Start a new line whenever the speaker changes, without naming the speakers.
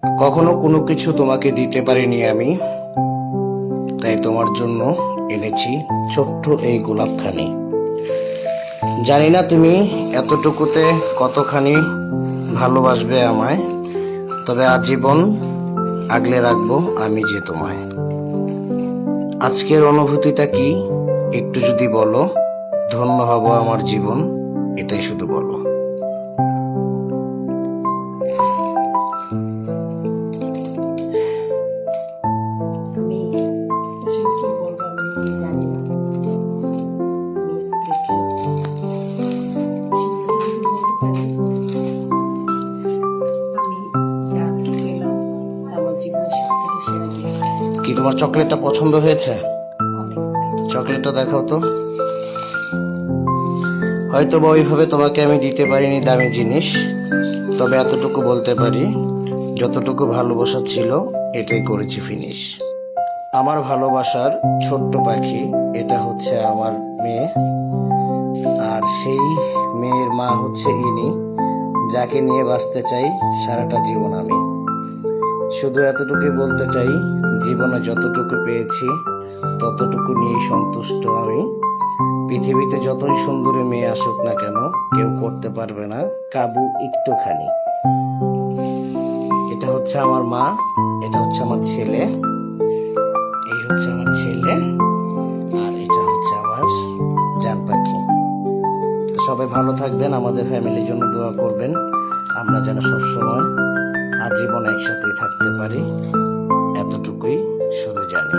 কখনো কোনো কিছু তোমাকে দিতে পারিনি আমি, তাই তোমার জন্য এনেছি ছোট্ট এই গোলাপখানি। জানি না তুমি এতটুকুতে কতখানি ভালোবাসবে আমায়, তবে আজীবন আগলে রাখবো আমি যে তোমায়। আজকের অনুভূতিটা কি একটু যদি বলো, ধন্য হব আমার জীবন, এটাই শুধু বলো।
আমি আসলে কি বলবো আমি নিজেই জানি না। আমি স্পিচলেস। আমি আজকে পেলাম আমার জীবনের সব থেকে সেরা gift।
কি তোমার চকলেটটা পছন্দ হয়েছে?
অনেক।
চকলেটটা দেখাও তো। হয়তো বা ওইভাবে তোমাকে আমি দিতে পারিনি দামি জিনিস, তবে এতটুকু বলতে পারি, যতটুকু ভালোবাসা ছিল এটাই করেছি ফিনিশ। আমার ভালোবাসার ছোট্ট পাখি, এটা হচ্ছে আমার মেয়ে, আর সেই মেয়ের মা হচ্ছে ইনি, যাকে নিয়ে বাঁচতে চাই সারাটা জীবন আমি। শুধু এতটুকুই বলতে চাই, জীবনে যতটুকু পেয়েছি ততটুকু নিয়েই সন্তুষ্ট আমি। পৃথিবীতে যতই সুন্দরী মেয়ে আসুক না কেন, কেউ করতে পারবে না কাবু একটুখানি। এটা হচ্ছে আমার মা, এটা হচ্ছে আমার ছেলে, এই হচ্ছে আমার ছেলে, আর এটা হচ্ছে আমার জান পাখি। তো সবাই ভালো থাকবেন, আমাদের ফ্যামিলির জন্য দোয়া করবেন, আমরা যেন সবসময় আজীবন একসাথেই থাকতে পারি, এতটুকুই শুধু জানি।